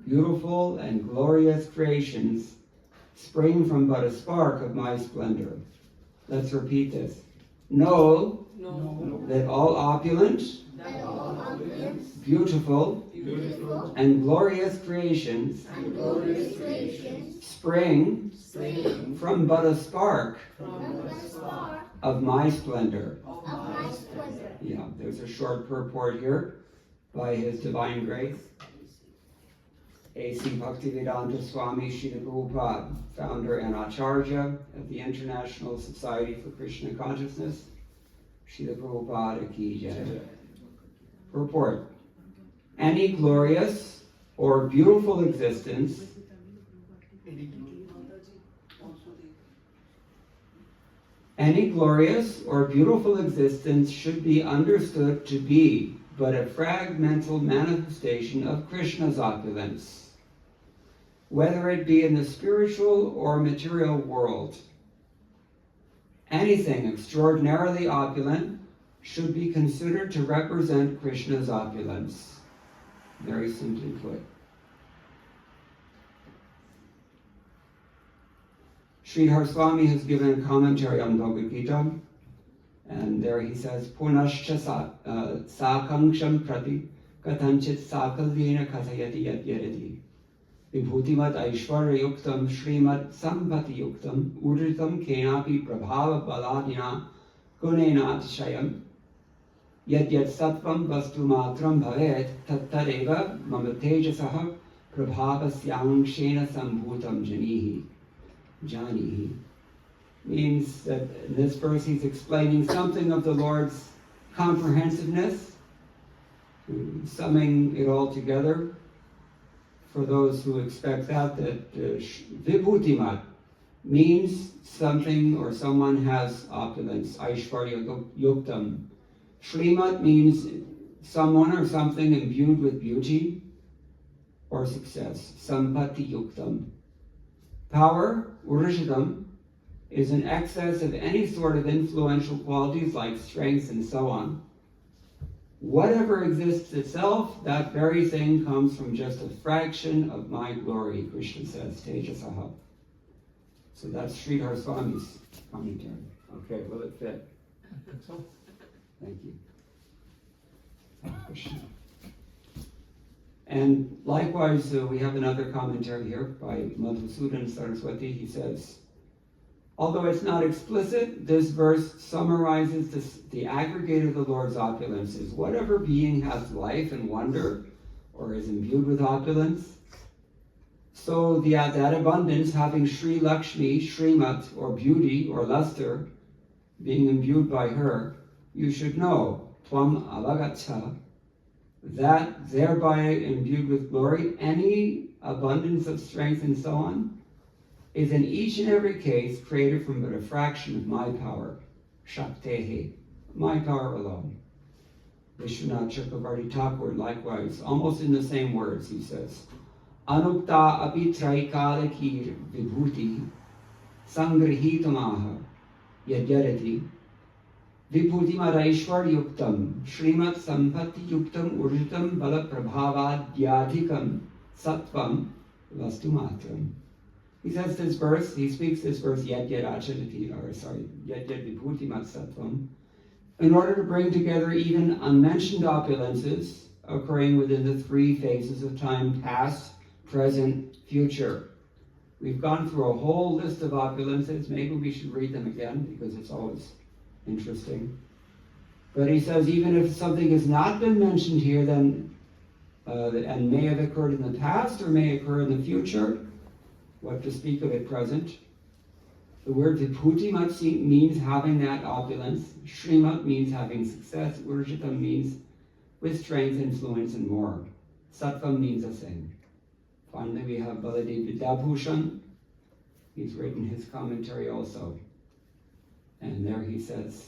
beautiful and glorious creations spring from but a spark of my splendor. Let's repeat this. Know that all opulent, beautiful, and glorious creations spring from but a spark of my splendor. Yeah, there's a short purport here by His Divine Grace, A.C. Bhaktivedanta Swami Prabhupada, founder and Acharya of the International Society for Krishna Consciousness. Srila Prabhupada ki jai. Purport. Any glorious or beautiful existence should be understood to be but a fragmental manifestation of Krishna's opulence, whether it be in the spiritual or material world. Anything extraordinarily opulent should be considered to represent Krishna's opulence. Very simply put. Sridhar Swami has given a commentary on Bhagavad-gita, and there he says, Punascha sakangsham prati katanchit sakalyena kathayati yadyarati vibhutimat aishwarya yuktam shrimad sampati yuktam uritam kenapi prabhava baladina gunena atishayam yadyat sattvam vastu matram bhavet tattadeva mama tejasaha prabhavasyangshena sambhutam janihi. Means that in this verse he's explaining something of the Lord's comprehensiveness, summing it all together for those who expect that vibhutimat means something or someone has opulence, aishvarya yuktam. Shrimat means someone or something imbued with beauty or success, sampati yuktam. Power, urishitam, is an excess of any sort of influential qualities like strength and so on. Whatever exists itself, that very thing comes from just a fraction of my glory, Krishna says, Tejasaha. So that's Sridhar Swami's commentary. Okay, will it fit? I think so. Thank you. Krishna. And likewise, we have another commentary here by Madhusudan Saraswati. He says, although it's not explicit, this verse summarizes the aggregate of the Lord's opulences. Whatever being has life and wonder, or is imbued with opulence, so that abundance, having Sri Lakshmi, Srimat, or beauty, or luster, being imbued by her, you should know, Tvam Avagacha, that thereby imbued with glory, any abundance of strength and so on, is in each and every case created from but a fraction of my power, Shaktehi, my power alone. Vishwanath Chakravarti Thakur, likewise, almost in the same words, he says, Anukta api traikalakir vibhuti sangrihitamaha yadyarati vibhutimadaishwar yuktam shrimat sampati yuktam urjitam bala prabhavadyadhikam sattvam vastumatram. He says this verse, he speaks this verse, yet achadati, or sorry, yet vibhutimat sattvam, in order to bring together even unmentioned opulences occurring within the three phases of time, past, present, future. We've gone through a whole list of opulences. Maybe we should read them again because it's always interesting. But he says even if something has not been mentioned here, then and may have occurred in the past or may occur in the future, what to speak of at present. The word vibhutimat means having that opulence. Shrimat means having success. Urjitam means with strength, influence, and more. Sattvam means a thing. Finally, we have Baladev Vidyabhushan. He's written his commentary also. And there he says,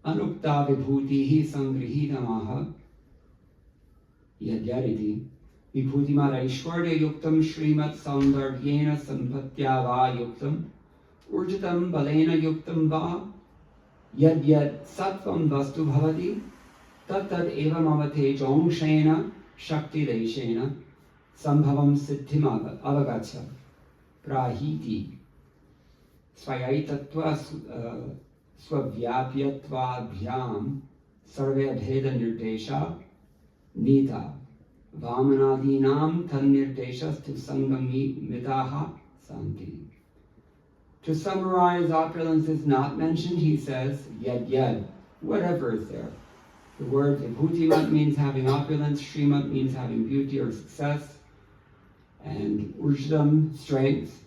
Anukta vibhutihi sangrihitamaha yadyariti vibhutimat aishwarya yuktam shrimat saundaryena sampatyava yuktam urjitam balena yuktam va yadyat sattvam vastu bhavati tattad eva mamate jongshena shakti deshena Sambhavam siddhim avagacha prahiti swayaitatva swavyapyatvabhyam sarve bheda nirdesha nita vamanadinam tan nirdeshas tu sangami mitaha santi. To summarize, opulence is not mentioned. He says, yad, whatever is there. The word vibhutimat means having opulence, shrimat means having beauty or success, and ujtam, strength.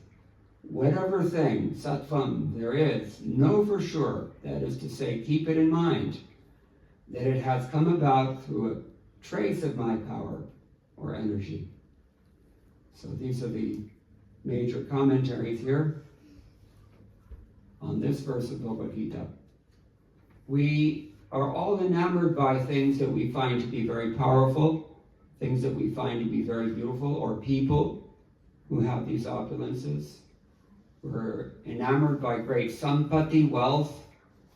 Whatever thing, sattvam, there is, know for sure, that is to say, keep it in mind, that it has come about through a trace of my power or energy. So these are the major commentaries here on this verse of Bhagavad-gita. We are all enamored by things that we find to be very powerful, things that we find to be very beautiful, or people who have these opulences. We're enamored by great sampati, wealth,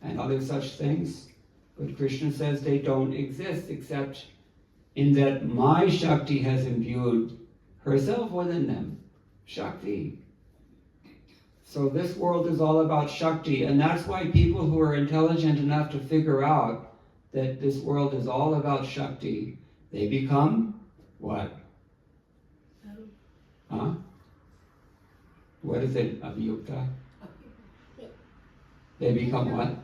and other such things. But Krishna says they don't exist except in that my Shakti has imbued herself within them. Shakti. So this world is all about Shakti, and that's why people who are intelligent enough to figure out that this world is all about Shakti, they become what? Huh? What is it, Abhiyukta? They become what?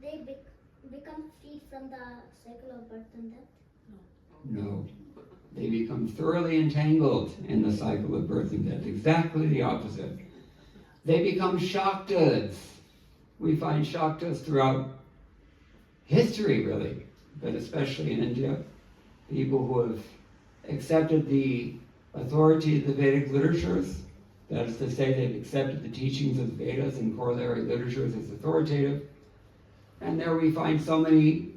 They become free from the cycle of birth and death? No. They become thoroughly entangled in the cycle of birth and death. Exactly the opposite. They become Shaktas. We find Shaktas throughout history, really, but especially in India. People who have accepted the authority of the Vedic literatures, that is to say, they've accepted the teachings of the Vedas and corollary literatures as authoritative. And there we find so many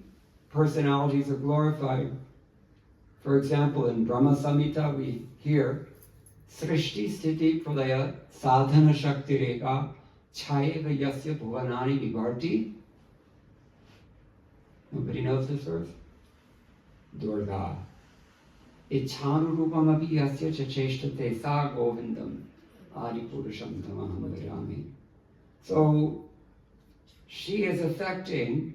personalities are glorified. For example, in Brahma Samhita, we hear Srishti Sthiti Pralaya Sadhana Shakti Reka Chayeva Yasya Bhuvanani Vivarti. Nobody knows this verse? Durga. Ichhanu Rupamapi Yasya Chacheshtate Sa Govindam Adi Purusham Tamaham Bhajami. So she is affecting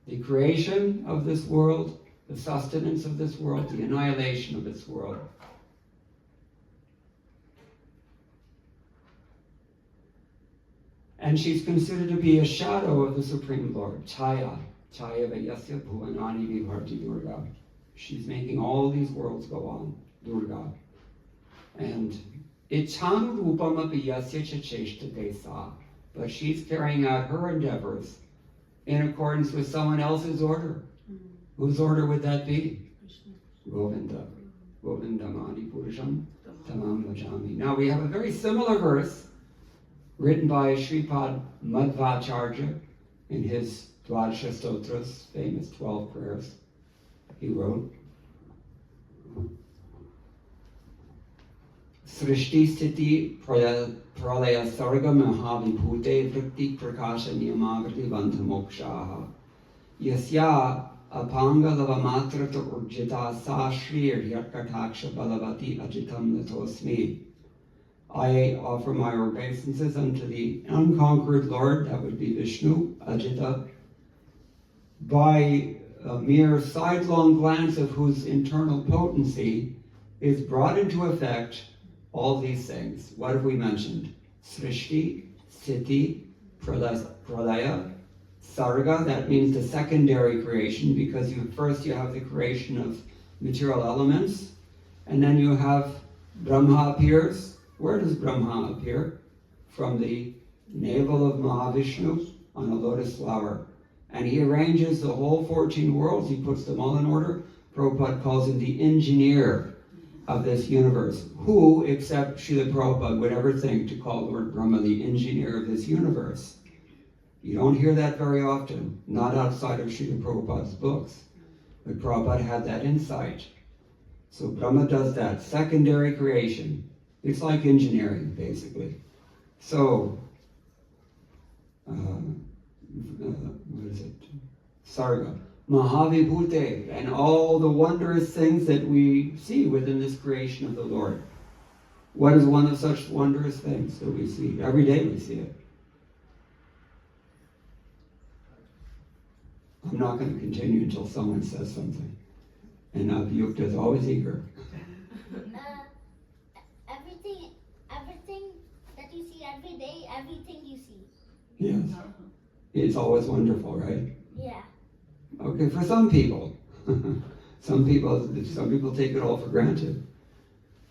the creation of this world, the sustenance of this world, the annihilation of this world. And she's considered to be a shadow of the Supreme Lord. Chaya. Chaya Vayasya Bhuvanani Vivarti Durga. She's making all these worlds go on. Durga. And Ichhanu Rupamapi Yasya Chacheshtate Sa. But she's carrying out her endeavors in accordance with someone else's order. Whose order would that be? Govinda. Govindamani Purusham Tamam Vajami. Now we have a very similar verse written by Sripad Madhvacharya in his Dvadasha Stotras, famous 12 prayers he wrote. Srishti Sthiti Pralaya Sarga Mahavibhute Vritti Prakasha Niyamagrati Bandhamokshaha Yasya Apanga Lavamatrata Urjita Sa Shrir Yatkataksha Balavati Ajitam Latosmi. I offer my obeisances unto the unconquered Lord, that would be Vishnu, Ajita, by a mere sidelong glance of whose internal potency is brought into effect all these things. What have we mentioned? Srishti, Sthiti, Pralaya, Sarga, that means the secondary creation, because first you have the creation of material elements, and then you have Brahma appears. Where does Brahma appear? From the navel of Mahavishnu on a lotus flower. And he arranges the whole 14 worlds, he puts them all in order. Prabhupada calls him the engineer of this universe. Who, except Srila Prabhupada, would ever think to call Lord Brahma the engineer of this universe? You don't hear that very often, not outside of Srila Prabhupada's books. But Prabhupada had that insight. So Brahma does that, secondary creation. It's like engineering, basically. So, what is it? Sarga. Mahavibhute, and all the wondrous things that we see within this creation of the Lord. What is one of such wondrous things that we see? Every day we see it. I'm not going to continue until someone says something. And Abhyukta is always eager. Everything that you see every day, everything you see. Yes. It's always wonderful, right? Yeah. Okay, for some people. Some people take it all for granted.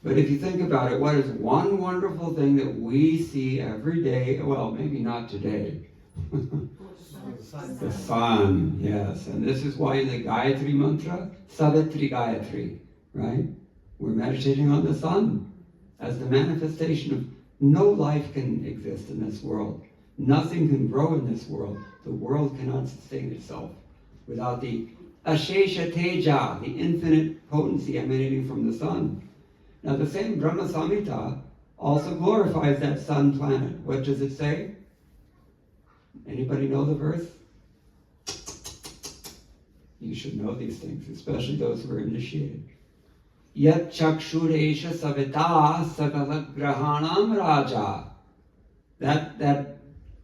But if you think about it, what is one wonderful thing that we see every day? Well, maybe not today. The sun, yes. And this is why in the Gayatri mantra, Savitri Gayatri, right? We're meditating on the sun as the manifestation of no life can exist in this world. Nothing can grow in this world. The world cannot sustain itself without the Ashesha Teja, the infinite potency emanating from the sun. Now the same Brahma Samhita also glorifies that sun planet. What does it say? Anybody know the verse? You should know these things, especially those who are initiated. Yat chakshuresha savita sakala grahanam raja. That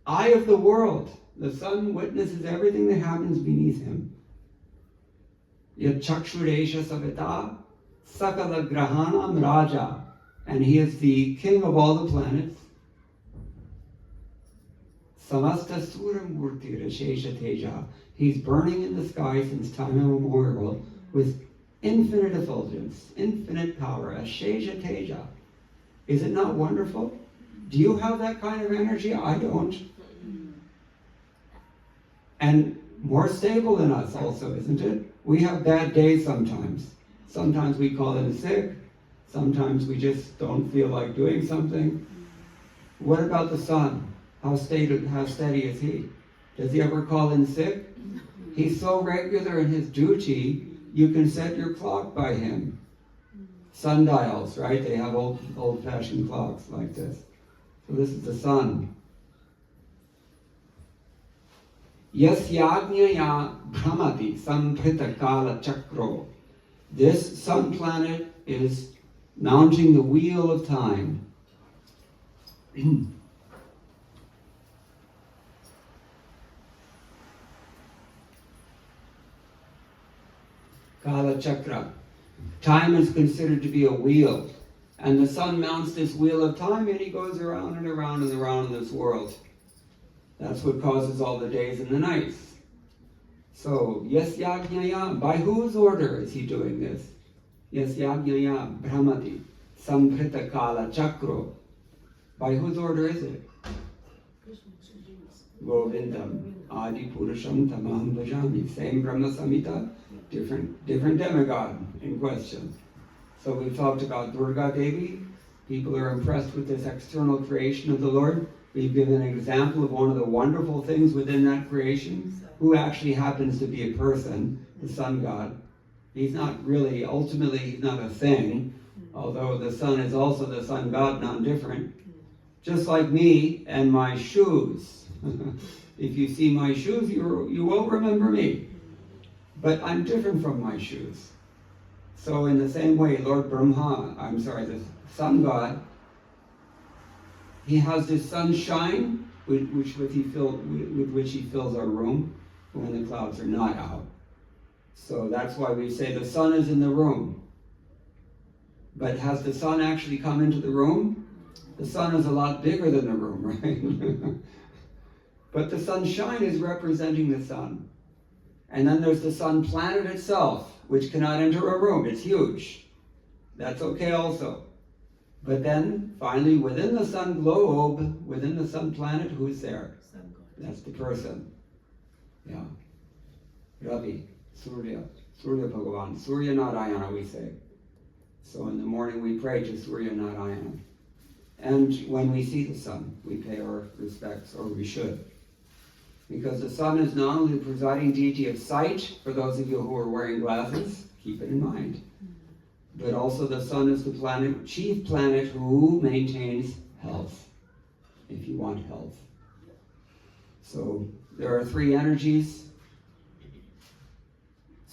eye of the world, the sun witnesses everything that happens beneath him. Yat chakshuresha savita sakala grahanam raja. And he is the king of all the planets. Samasta Suramurti Rashesha Teja. He's burning in the sky since time immemorial with infinite effulgence, infinite power, Ashesha Teja. Is it not wonderful? Do you have that kind of energy? I don't. And more stable than us also, isn't it? We have bad days sometimes. Sometimes we call in sick. Sometimes we just don't feel like doing something. What about the sun? How steady is he? Does he ever call in sick? He's so regular in his duty, you can set your clock by him. Sundials, right? They have old-fashioned clocks like this. So this is the sun. Yasyajnaya bhramati samprita kala chakro. This sun planet is mounting the wheel of time. Kala Chakra. Time is considered to be a wheel. And the sun mounts this wheel of time and he goes around and around and around in this world. That's what causes all the days and the nights. So, Yasyajnaya, by whose order is he doing this? Yasyajnaya Brahmati Samprita Kala Chakro. By whose order is it? Govindam Adi Purusham Tamaham Bhajami. Same Brahma Samhita, different demigod in question. So we've talked about Durga Devi. People are impressed with this external creation of the Lord. We've given an example of one of the wonderful things within that creation, who actually happens to be a person, the sun god. He's not really, ultimately, he's not a thing, although the sun is also the sun god, non-different. Just like me and my shoes. If you see my shoes, you will remember me. But I'm different from my shoes. So in the same way, Lord Brahma, the sun god, he has this sunshine with which he fills our room when the clouds are not out. So that's why we say the sun is in the room. But has the sun actually come into the room? The sun is a lot bigger than the room, right? But the sunshine is representing the sun. And then there's the sun planet itself, which cannot enter a room. It's huge. That's okay also. But then, finally, within the sun globe, within the sun planet, who's there? That's the person. Yeah. Ravi, Surya Bhagavan, Surya Narayana, we say. So in the morning we pray to Surya Narayana. And when we see the sun, we pay our respects, or we should. Because the sun is not only the presiding deity of sight, for those of you who are wearing glasses, keep it in mind. But also the sun is the chief planet who maintains health, if you want health. So there are three energies.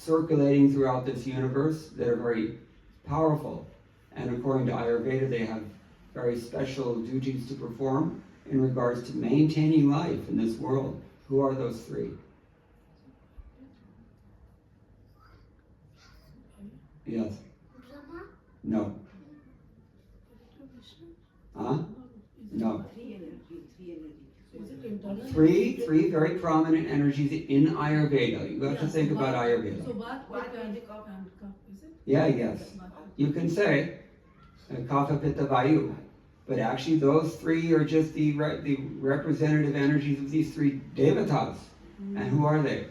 circulating throughout this universe that are very powerful. And according to Ayurveda, they have very special duties to perform in regards to maintaining life in this world. Who are those three? Yes. Brahma? No. Huh? No. Three very prominent energies in Ayurveda. You have to think about Ayurveda. So Vata and Kapha, is it? Yeah, yes. You can say Kapha, Pitta, Vayu. But actually those three are just the representative energies of these three devatas. And who are they?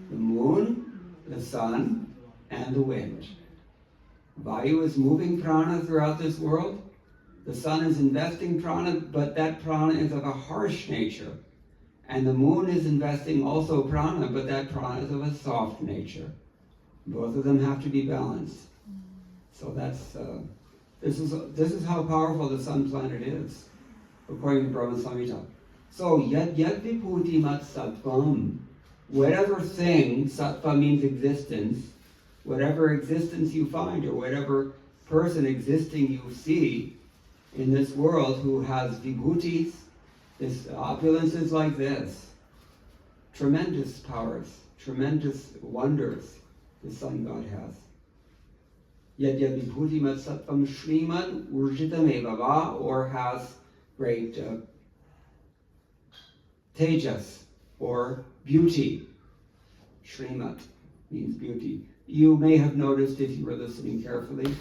The moon, the sun, and the wind. Vayu is moving prana throughout this world. The sun is investing prana, but that prana is of a harsh nature. And the moon is investing also prana, but that prana is of a soft nature. Both of them have to be balanced. So that's this is how powerful the sun planet is, according to Brahma Samhita. So yad vibhuti mat sattvam, whatever thing, sattva means existence, whatever existence you find or whatever person existing you see in this world who has vibhutis, this opulences like this, tremendous powers, tremendous wonders the sun god has. Yad vibhuti mat sattvam shriman urjitam evava, or has great tejas, or beauty. Shrimat means beauty. You may have noticed, if you were listening carefully,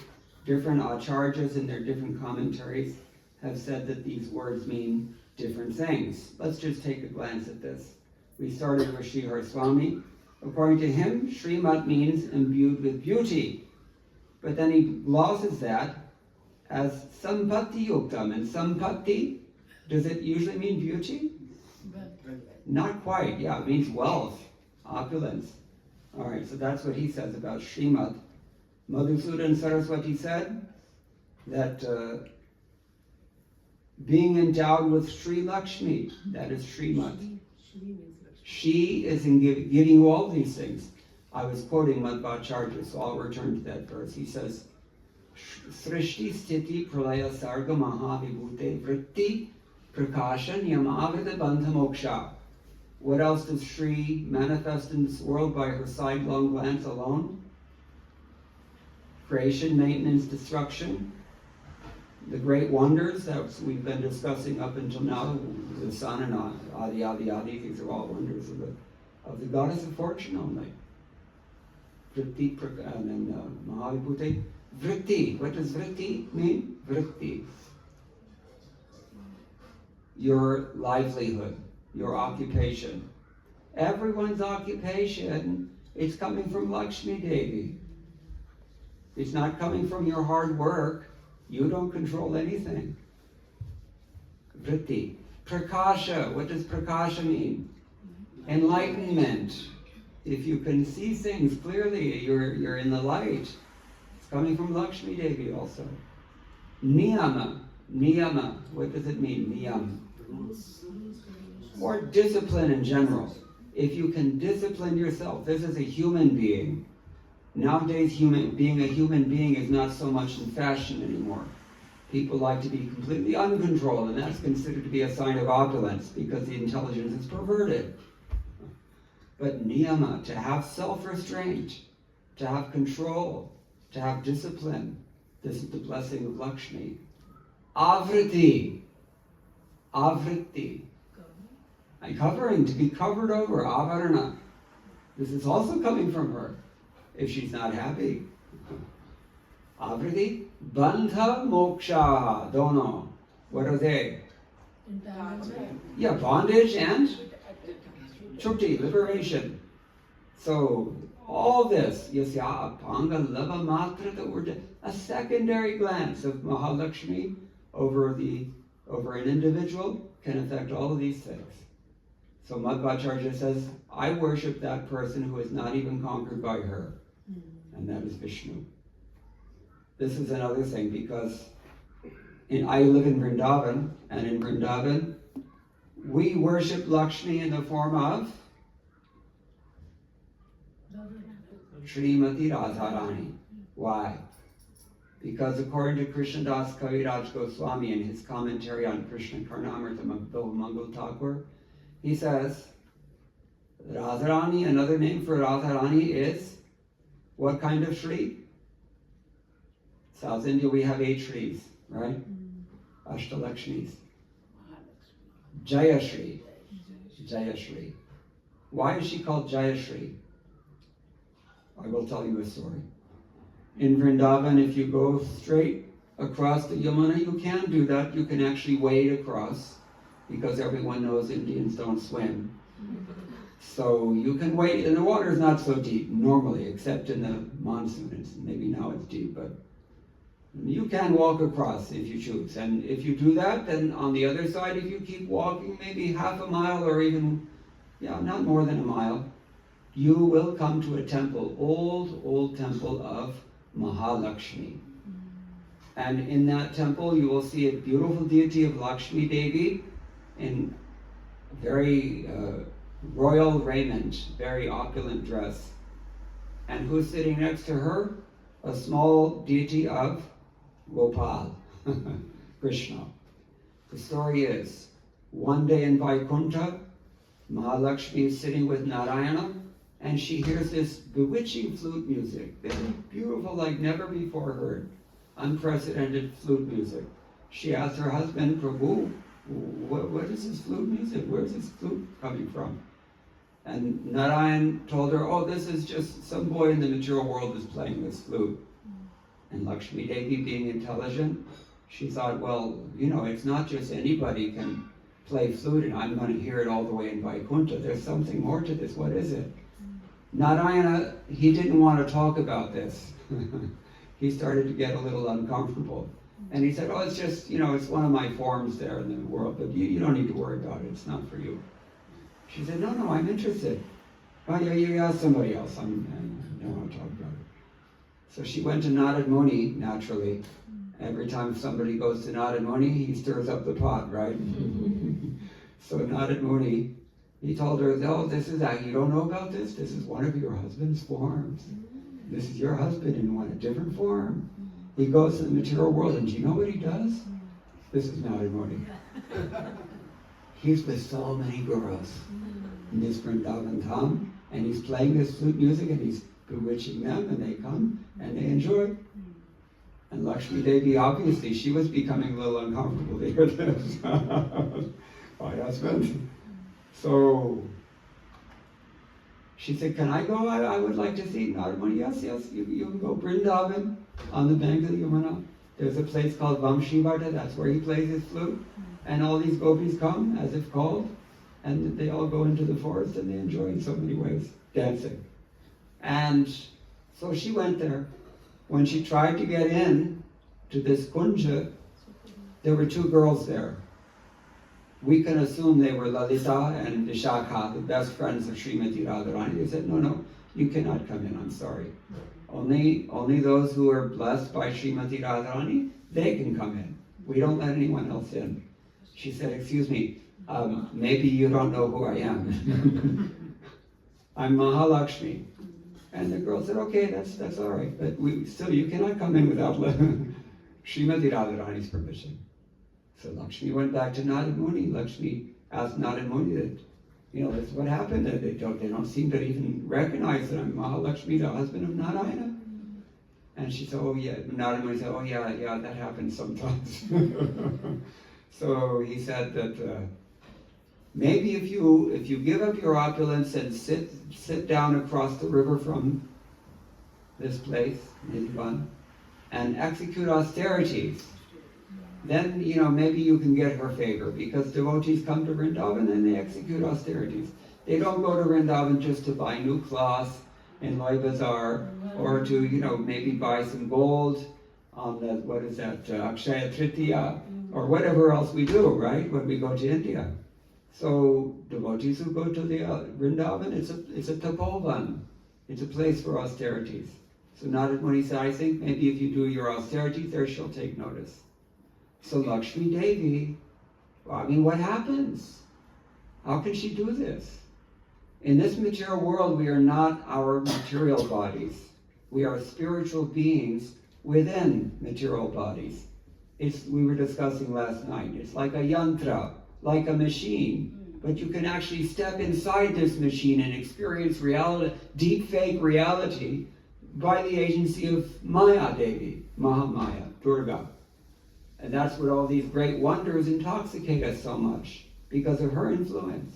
different acharyas in their different commentaries have said that these words mean different things. Let's just take a glance at this. We started with Srihar Swami. According to him, Shrimat means imbued with beauty. But then he glosses that as sampatti yuktam. And sampatti, does it usually mean beauty? Not quite. Yeah, it means wealth, opulence. All right, so that's what he says about Shrimat. Madhusudan Saraswati said that being endowed with Sri Lakshmi, that is Shrimat. She is in giving you all these things. I was quoting Madhvacharya, so I'll return to that verse. He says, Srishti Sthiti Pralaya Sarga Mahavibhute Vritti Prakasha Niyamavida Bandha Moksha. What else does Shri manifest in this world by her sidelong glance alone? Creation, maintenance, destruction. The great wonders that we've been discussing up until now, the sun and Adi, Adi, Adi, these are all wonders of the goddess of fortune only. Vritti, and then Mahavibhute. Vritti, what does vritti mean? Vritti. Your livelihood, your occupation. Everyone's occupation is coming from Lakshmi Devi. It's not coming from your hard work. You don't control anything. Vritti. Prakasha. What does prakasha mean? Enlightenment. If you can see things clearly, you're in the light. It's coming from Lakshmi Devi also. Niyama. Niyama. What does it mean? Niyam. Or discipline in general. If you can discipline yourself, this is a human being. Nowadays, being a human being is not so much in fashion anymore. People like to be completely uncontrolled, and that's considered to be a sign of opulence because the intelligence is perverted. But niyama, to have self-restraint, to have control, to have discipline, this is the blessing of Lakshmi. Avriti. Avriti. And covering, to be covered over, avarana. This is also coming from her. If she's not happy. Avriti, bandha, moksha, dono. What are they? Yeah, bondage and chuti, liberation. So all this, yasya apanga lava matra, the word, a secondary glance of Mahalakshmi over an individual can affect all of these things. So Madhvacharya says, I worship that person who is not even conquered by her. And that is Vishnu. This is another thing because I live in Vrindavan, and in Vrindavan, we worship Lakshmi in the form of Srimati Radharani. Why? Because according to Krishnadas Kaviraj Goswami in his commentary on Krishna Karnamrtam of Mangal Thakur, he says, Radharani, another name for Radharani is what kind of Shri? South India we have 8 Shris, right? Ashtalakshmis. Jayashri. Jayashri. Why is she called Jayashri? I will tell you a story. In Vrindavan, if you go straight across the Yamuna, you can do that. You can actually wade across, because everyone knows Indians don't swim. So you can wade, and the water is not so deep normally, except in the monsoon. Maybe now it's deep, but you can walk across if you choose. And if you do that, then on the other side, if you keep walking maybe half a mile or even, not more than a mile, you will come to a temple, old temple of Mahalakshmi. And in that temple, you will see a beautiful deity of Lakshmi Devi in very royal raiment, very opulent dress. And who's sitting next to her? A small deity of Gopal, Krishna. The story is, one day in Vaikuntha, Mahalakshmi is sitting with Narayana, and she hears this bewitching flute music, very beautiful, like never before heard, unprecedented flute music. She asks her husband, Prabhu, what is this flute music? Where's this flute coming from? And Narayan told her, oh, this is just some boy in the material world is playing this flute. And Lakshmi Devi, being intelligent, she thought, well, it's not just anybody can play flute and I'm going to hear it all the way in Vaikuntha. There's something more to this. What is it? Narayana, he didn't want to talk about this. He started to get a little uncomfortable. And he said, oh, it's just, it's one of my forms there in the world, but you don't need to worry about it. It's not for you. She said, no, I'm interested. Oh, yeah, you ask somebody else. I don't want to talk about it. So she went to Narad Muni, naturally. Every time somebody goes to Narad Muni, he stirs up the pot, right? So Narad Muni, he told her, oh, this is that. You don't know about this? This is one of your husband's forms. This is your husband in a different form. He goes to the material world, and do you know what he does? This is Narad Muni. He's with so many girls in this Vrindavan Dham, and he's playing this flute music, and he's bewitching them, and they come, and they enjoy. And Lakshmi Devi, obviously, she was becoming a little uncomfortable to hear this. My husband. So she said, can I go? I would like to see Narad Muni. Yes, you can go. Vrindavan, on the bank of the Yamuna. There's a place called Vamshivata, that's where he plays his flute. And all these gopis come, as if called, and they all go into the forest and they enjoy in so many ways, dancing. And so she went there. When she tried to get in to this kunja, there were 2 girls there. We can assume they were Lalita and Vishakha, the best friends of Srimati Radharani. They said, no, you cannot come in, I'm sorry. Only those who are blessed by Srimati Radharani, they can come in. We don't let anyone else in. She said, excuse me, maybe you don't know who I am. I'm Mahalakshmi. And the girl said, okay, that's all right, but you cannot come in without Srimati Radharani's permission. So Lakshmi went back to Narad Muni. Lakshmi asked Narad Muni that, that's what happened. They don't seem to even recognize that I'm Mahalakshmi, the husband of Narayana. And she said, oh yeah, Narad Muni said, oh yeah, that happens sometimes. So he said that maybe if you give up your opulence and sit down across the river from this place, Nidhivan, and execute austerities, then maybe you can get her favor, because devotees come to Vrindavan and they execute austerities. They don't go to Vrindavan just to buy new cloths in Loi Bazaar, or to maybe buy some gold on the Akshaya Tritiya, or whatever else we do, right, when we go to India. So devotees who go to the Vrindavan, it's a tapovan. It's a place for austerities. So Narad Muni said, I think maybe if you do your austerities there, she'll take notice. So Lakshmi Devi, what happens? How can she do this? In this material world, we are not our material bodies. We are spiritual beings within material bodies. We were discussing last night. It's like a yantra, like a machine. But you can actually step inside this machine and experience reality, deep fake reality, by the agency of Maya Devi, Mahamaya, Durga. And that's what all these great wonders intoxicate us so much, because of her influence.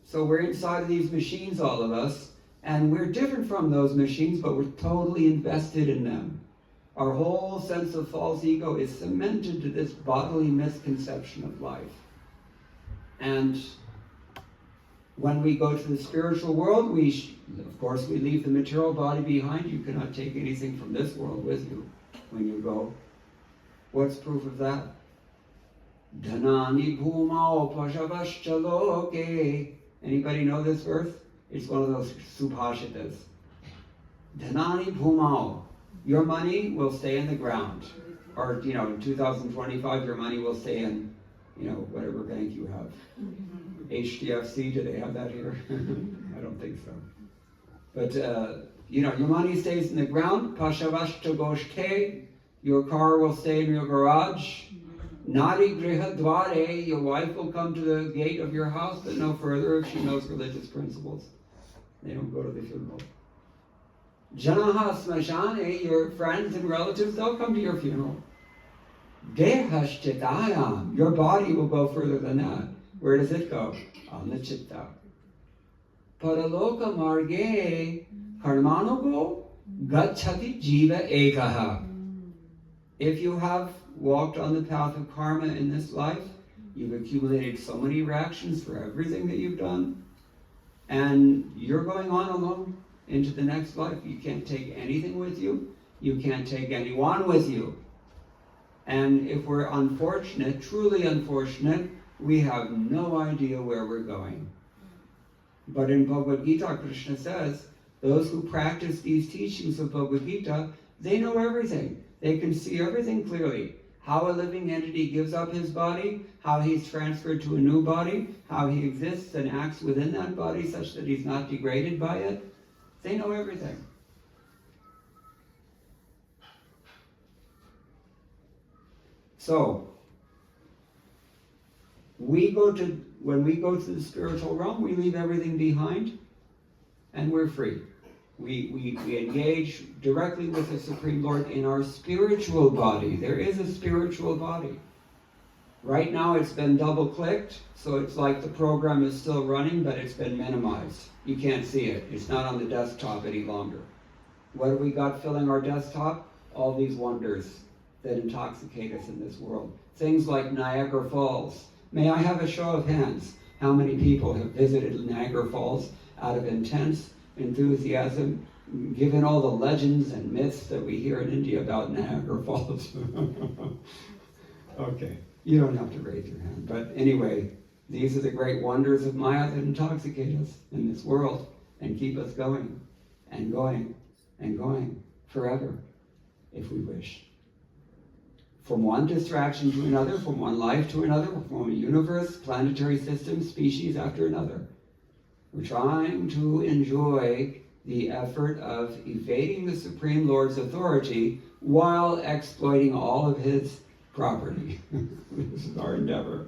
So we're inside of these machines, all of us, and we're different from those machines, but we're totally invested in them. Our whole sense of false ego is cemented to this bodily misconception of life. And when we go to the spiritual world, of course, we leave the material body behind. You cannot take anything from this world with you when you go. What's proof of that? Dhanani bhumao pashavascha loke. Anybody know this verse? It's one of those subhashitas. Dhanani bhumao. Your money will stay in the ground. Or, in 2025, your money will stay in, whatever bank you have. HDFC, do they have that here? I don't think so. But, your money stays in the ground. Pashavashta goshke. Your car will stay in your garage. Nari griha dware. Your wife will come to the gate of your house, but no further if she knows religious principles. They don't go to the funeral. Janaha smashane. Your friends and relatives, they'll come to your funeral. Dehashchitayam. Your body will go further than that. Where does it go? On the chitta. Paraloka marge karmanogo gacchati jiva ekaha. If you have walked on the path of karma in this life, you've accumulated so many reactions for everything that you've done, and you're going on alone into the next life. You can't take anything with you. You can't take anyone with you. And if we're unfortunate, truly unfortunate, we have no idea where we're going. But in Bhagavad-gita, Krishna says, those who practice these teachings of Bhagavad-gita, they know everything. They can see everything clearly. How a living entity gives up his body, how he's transferred to a new body, how he exists and acts within that body such that he's not degraded by it. They know everything. So, when we go to the spiritual realm, we leave everything behind and we're free. We engage directly with the Supreme Lord in our spiritual body. There is a spiritual body. Right now it's been double-clicked, so it's like the program is still running, but it's been minimized. You can't see it. It's not on the desktop any longer. What have we got filling our desktop? All these wonders that intoxicate us in this world. Things like Niagara Falls. May I have a show of hands? How many people have visited Niagara Falls out of intense enthusiasm, given all the legends and myths that we hear in India about Niagara Falls? Okay, you don't have to raise your hand. But anyway, these are the great wonders of Maya that intoxicate us in this world and keep us going and going and going forever, if we wish. From one distraction to another, from one life to another, from a universe, planetary system, species after another. We're trying to enjoy the effort of evading the Supreme Lord's authority while exploiting all of his property. This is our endeavor.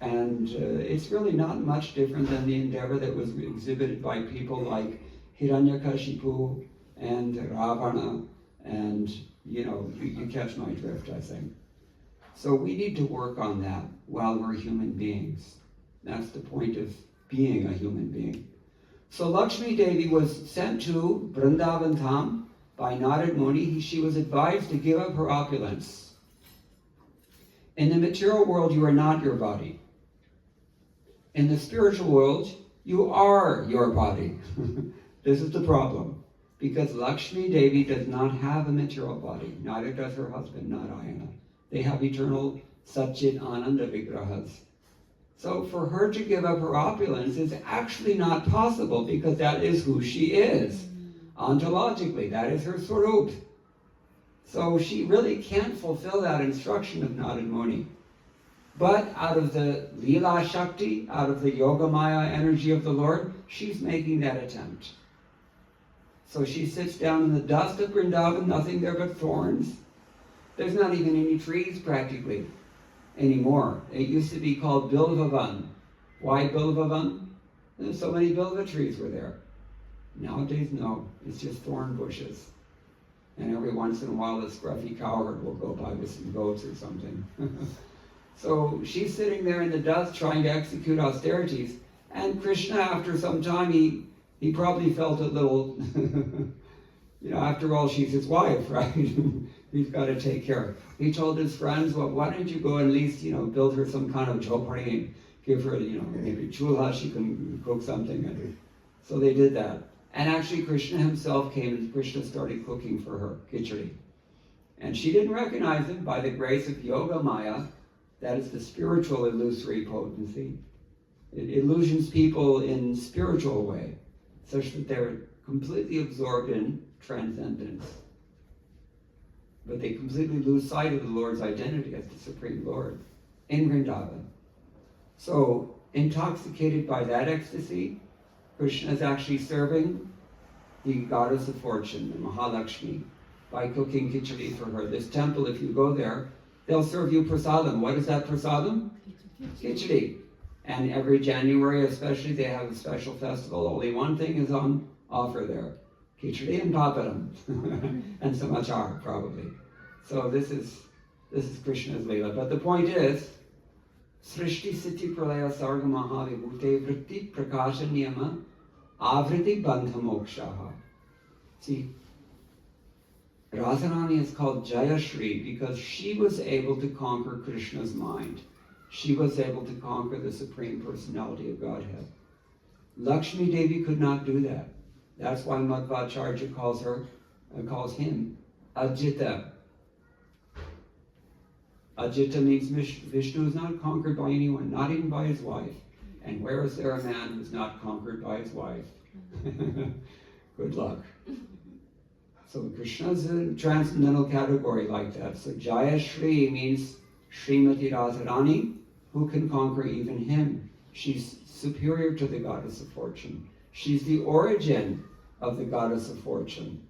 And it's really not much different than the endeavor that was exhibited by people like Hiranyakashipu and Ravana, and you catch my drift, I think. So we need to work on that while we're human beings. That's the point of being a human being. So Lakshmi Devi was sent to Vrindavan Dham by Narad Muni. She was advised to give up her opulence. In the material world, you are not your body. In the spiritual world, you are your body. This is the problem. Because Lakshmi Devi does not have a material body. Neither does her husband, Narayana. They have eternal Satchit Ananda Vigrahas. So for her to give up her opulence is actually not possible, because that is who she is. Ontologically, that is her swarup. So she really can't fulfill that instruction of Narad Muni. But out of the Lila Shakti, out of the Yoga Maya energy of the Lord, she's making that attempt. So she sits down in the dust of Vrindavan, nothing there but thorns. There's not even any trees practically anymore. It used to be called Bilvavan. Why Bilvavan? There's so many Bilva trees were there. Nowadays, no. It's just thorn bushes. And every once in a while, the scruffy cowherd will go by with some goats or something. So she's sitting there in the dust trying to execute austerities. And Krishna, after some time, he probably felt a little, after all, she's his wife, right? He's got to take care. He told his friends, well, why don't you go and at least, build her some kind of jhopari and give her, maybe chulha, she can cook something. And so they did that. And actually, Krishna himself came and Krishna started cooking for her, khichdi. And she didn't recognize him. By the grace of Yoga Maya, that is the spiritual illusory potency. It illusions people in spiritual way, such that they're completely absorbed in transcendence. But they completely lose sight of the Lord's identity as the Supreme Lord in Vrindavan. So, intoxicated by that ecstasy, Krishna is actually serving the goddess of fortune, the Mahalakshmi, by cooking khichdi for her. This temple, if you go there, they'll serve you prasadam. What is that prasadam? Khichdi. And every January especially, they have a special festival. Only one thing is on offer there. Khichdi and papadam. And some achar, probably. So this is Krishna's Leela. But the point is, Srishti Siti Pralaya Sarga Mahavibhute Vritti Prakasha Niyama Avriti Bandha Mokshaha. See, Radharani is called Jayashri because she was able to conquer Krishna's mind. She was able to conquer the Supreme Personality of Godhead. Lakshmi Devi could not do that. That's why Madhvacharya calls him Ajita. Ajita means Vishnu is not conquered by anyone, not even by his wife. And where is there a man who's not conquered by his wife? Good luck. So Krishna is a transcendental category like that. So Jaya Shri means Srimati Radharani, who can conquer even him. She's superior to the goddess of fortune. She's the origin of the goddess of fortune.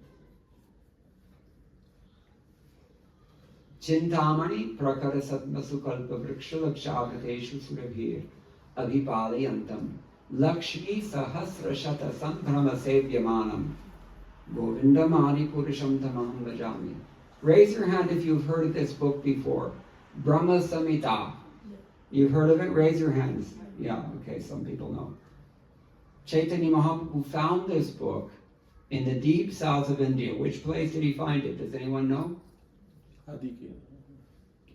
Chintamani prakara satmasu kalpa vriksha lakshavrateshu surabhir abhipalayantam lakshmi sahasra shata sambhrama sevyamanam govindam adi purusham tamaham vajami. Raise your hand if you've heard of this book before. Brahma Samhita. You've heard of it? Raise your hands. Yeah, okay, some people know. Chaitanya Mahaprabhu found this book in the deep south of India. Which place did he find it? Does anyone know?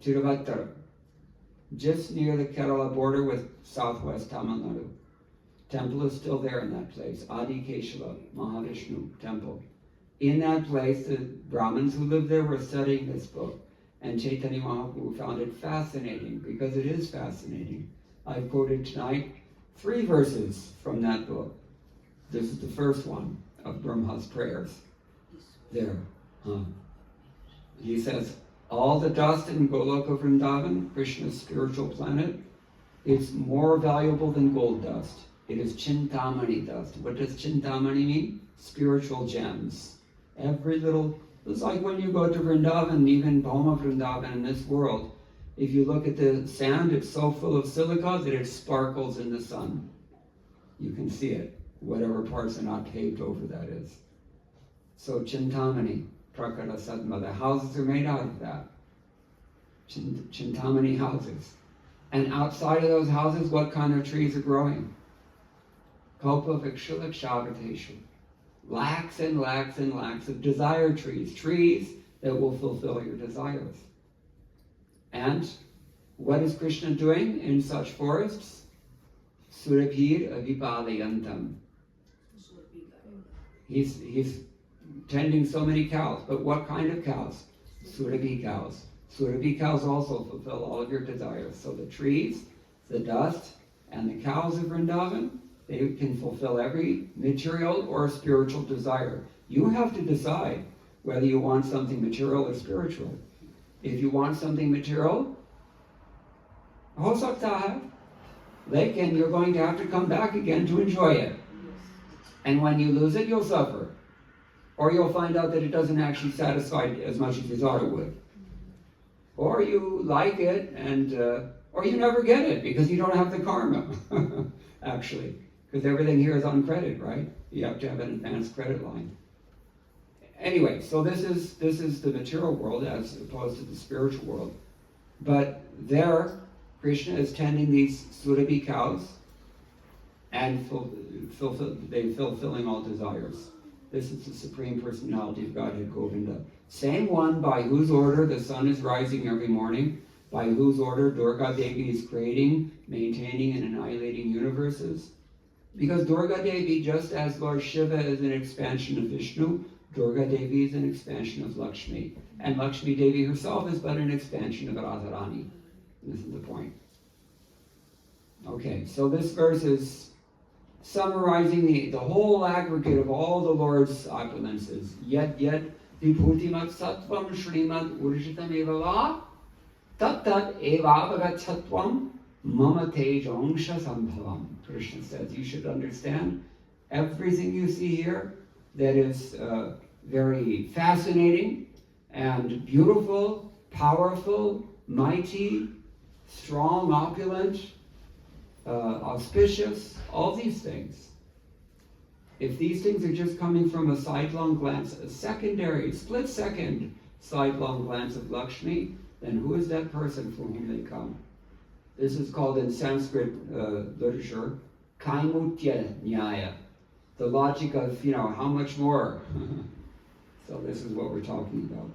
Tiruvattar, just near the Kerala border with southwest Tamil Nadu. Temple is still there in that place, Adi Keshala Mahavishnu temple. In that place, the Brahmins who lived there were studying this book, and Chaitanya Mahaprabhu found it fascinating, because it is fascinating. I've quoted tonight 3 verses from that book. This is the first one of Brahma's prayers. There. He says, all the dust in Goloka Vrindavan, Krishna's spiritual planet, is more valuable than gold dust. It is Chintamani dust. What does Chintamani mean? Spiritual gems. Every little, it's like when you go to Vrindavan, even Bhoma Vrindavan in this world, if you look at the sand, it's so full of silica that it sparkles in the sun. You can see it, whatever parts are not paved over, that is. So Chintamani, Prakara Sadma, the houses are made out of that. Chintamani houses. And outside of those houses, what kind of trees are growing? Kalpa Vikshilak Shavateshu. Lakhs and lakhs and lakhs of desire trees. Trees that will fulfill your desires. And what is Krishna doing in such forests? Surabhir Avipalayantam. He's tending so many cows, but what kind of cows? Surabhi cows. Surabhi cows also fulfill all of your desires. So the trees, the dust, and the cows of Vrindavan, they can fulfill every material or spiritual desire. You have to decide whether you want something material or spiritual. If you want something material, Ho sakta hai. Lekin, you're going to have to come back again to enjoy it. And when you lose it, you'll suffer. Or you'll find out that it doesn't actually satisfy as much as you thought it would. Or you like it, and or you never get it because you don't have the karma, actually. Because everything here is on credit, right? You have to have an advanced credit line. Anyway, so this is the material world as opposed to the spiritual world. But there, Krishna is tending these surabhi cows and fulfilling all desires. This is the Supreme Personality of Godhead Govinda. Same one by whose order the sun is rising every morning, by whose order Durga Devi is creating, maintaining, and annihilating universes. Because Durga Devi, just as Lord Shiva is an expansion of Vishnu, Durga Devi is an expansion of Lakshmi. And Lakshmi Devi herself is but an expansion of Radharani. This is the point. Okay, so this verse is summarizing the whole aggregate of all the Lord's opulences. Yet vibhutimat sattvam shrimad urjitam evava tat evavagachatvam mama tejongsha sambhavam. Krishna says, you should understand everything you see here that is very fascinating and beautiful, powerful, mighty, strong, opulent, auspicious, all these things. If these things are just coming from a sidelong glance, a secondary, split-second sidelong glance of Lakshmi, then who is that person from whom they come? This is called in Sanskrit literature, kaimutya nyaya, the logic of, how much more? So this is what we're talking about.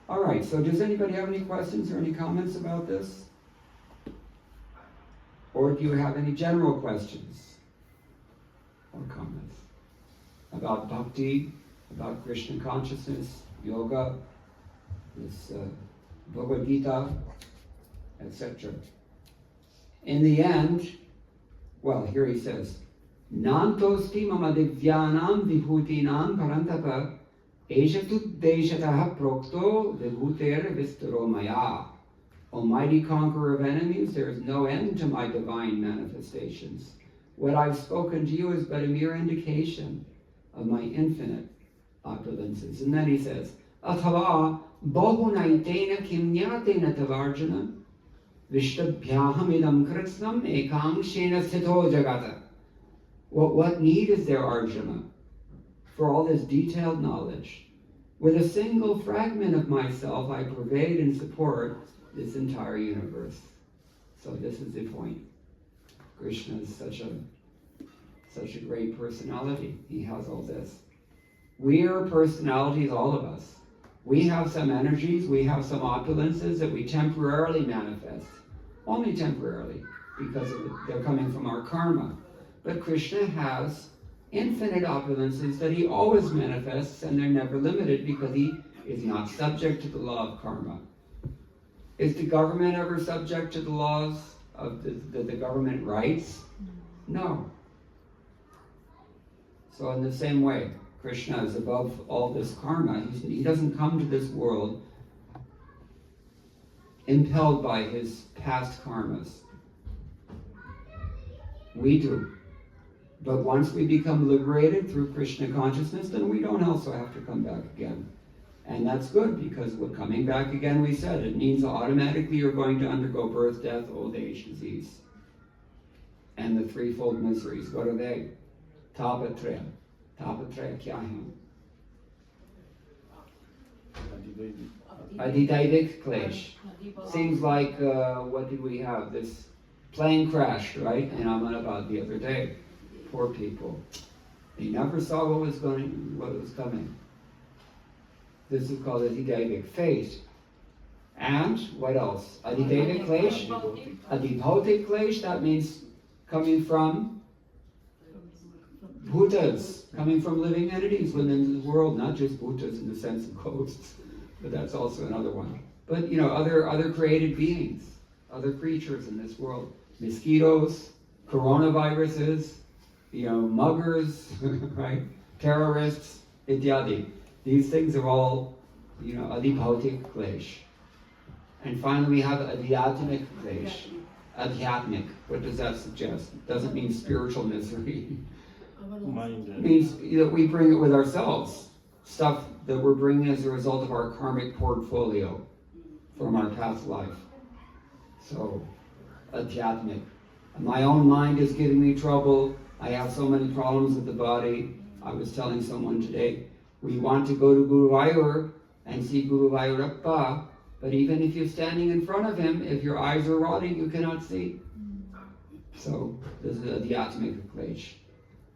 All right, so does anybody have any questions or any comments about this? Or do you have any general questions or comments about bhakti, about Krishna consciousness, yoga, this Bhagavad-gita, etc.? In the end, well, here he says, Nantosti mama divyanam vibhutinam parantapa eshatut deshatah prokto vibhuter vistaro maya. Almighty conqueror of enemies, there is no end to my divine manifestations. What I've spoken to you is but a mere indication of my infinite opulences. And then he says, Athava bahunaitena kimnyatena tavarjana vishtabhyaham idam kritsnam ekangshena sthito jagata. What need is there, Arjuna, for all this detailed knowledge? With a single fragment of myself, I pervade and support this entire universe. So this is the point. Krishna is such a great personality. He has all this. We are personalities, all of us. We have some energies, we have some opulences that we temporarily manifest. Only temporarily, because they're coming from our karma. But Krishna has infinite opulences that he always manifests, and they're never limited because he is not subject to the law of karma. Is the government ever subject to the laws of the government rights? No. So in the same way, Krishna is above all this karma. He doesn't come to this world impelled by his past karmas. We do. But once we become liberated through Krishna consciousness, then we don't also have to come back again. And that's good, because we're coming back again, we said, it means automatically you're going to undergo birth, death, old age, disease. And the threefold miseries. What are they? Tapatreya. Tapatreya kya hai? Adhidaivic klesh. Seems like, what did we have? This plane crash, right? In Ahmedabad the other day. Poor people. They never saw what was coming. This is called Adhidaivic fate. And what else? Adhidaivic klesh. Adhibhautik klesh, that means coming from bhutas, coming from living entities within the world, not just bhutas in the sense of ghosts, but that's also another one. But other created beings, other creatures in this world. Mosquitoes, coronaviruses, muggers, right? Terrorists, ityadi. These things are all, adhibhautik klesh. And finally we have adhyatmic klesh. Adhyatmic, what does that suggest? It doesn't mean spiritual misery. It means that we bring it with ourselves. Stuff that we're bringing as a result of our karmic portfolio from our past life. So, adhyatmic. My own mind is giving me trouble. I have so many problems with the body. I was telling someone today, we want to go to Guruvayur and see Guru Vayurappa, but even if you're standing in front of him, if your eyes are rotting, you cannot see. So, this is adhyatmic klesh.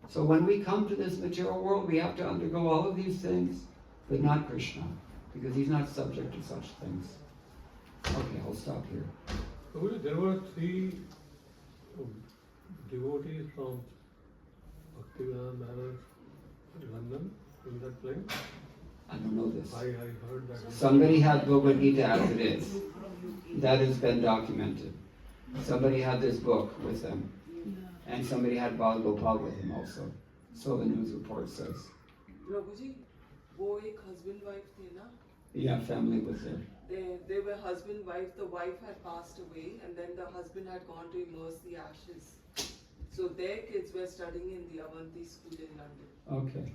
So when we come to this material world, we have to undergo all of these things, but not Krishna, because he's not subject to such things. Okay, I'll stop here. There were 3 devotees from Bhaktivedanta in London in that plane. I don't know this. I heard that. Somebody had Bhagavad-gita as it is. That has been documented. Somebody had this book with them. And somebody had Bhagavad with him also. So the news report says. Prabhuji, वो एक husband wife थे ना? Yeah, family was there. They were husband wife. The wife had passed away, and then the husband had gone to immerse the ashes. So their kids were studying in the Avanti school in London. Okay.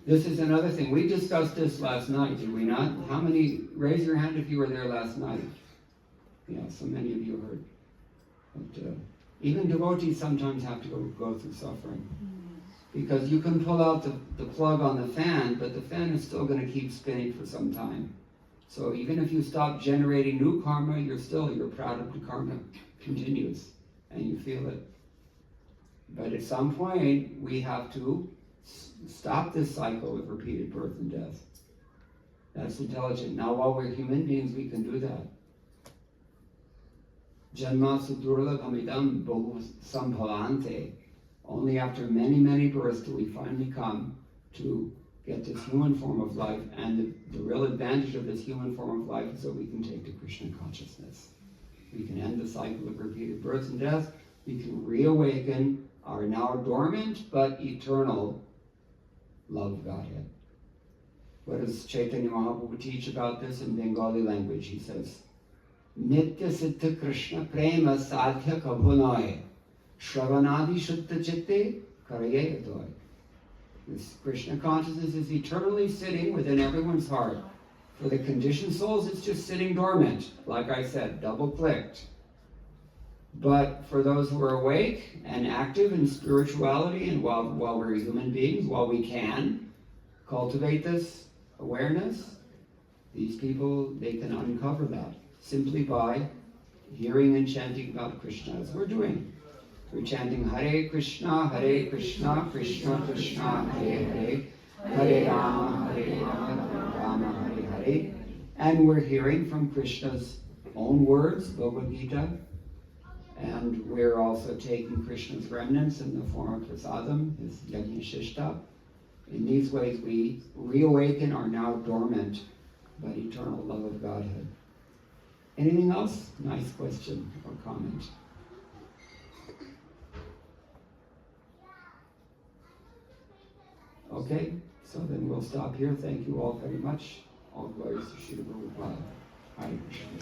This is another thing. We discussed this last night, did we not? How many? Raise your hand if you were there last night. Yeah, so many of you heard. But, even devotees sometimes have to go through suffering. Because you can pull out the plug on the fan, but the fan is still going to keep spinning for some time. So even if you stop generating new karma, your pradipta karma continues, and you feel it. But at some point, we have to stop this cycle of repeated birth and death. That's intelligent. Now, while we're human beings, we can do that. Janma sudurlabhamidam bahu sambhavante. Only after many, many births do we finally come to get this human form of life, and the real advantage of this human form of life is that we can take to Krishna consciousness. We can end the cycle of repeated birth and death. We can reawaken our now dormant but eternal love of Godhead. What does Chaitanya Mahaprabhu teach about this in Bengali language? He says, Nitya Siddha Krishna Prema Sadhya Kabhunoy Shravanadi Shuddha Chitte Karaye Adoy. This Krishna consciousness is eternally sitting within everyone's heart. For the conditioned souls, it's just sitting dormant, like I said, double-clicked. But for those who are awake and active in spirituality, and while we're human beings, while we can cultivate this awareness, these people, they can uncover that simply by hearing and chanting about Krishna, as we're doing. We're chanting Hare Krishna, Krishna Krishna, Hare Hare, Hare Rama, Rama Hare Hare. And we're hearing from Krishna's own words, Bhagavad-gita, and we're also taking Krishna's remnants in the form of prasadam, his yajna shishta. In these ways we reawaken our now dormant but eternal love of Godhead. Anything else? Nice question or comment. Okay, so then we'll stop here. Thank you all very much. All glories to Srila Prabhupada. Hare Krishna.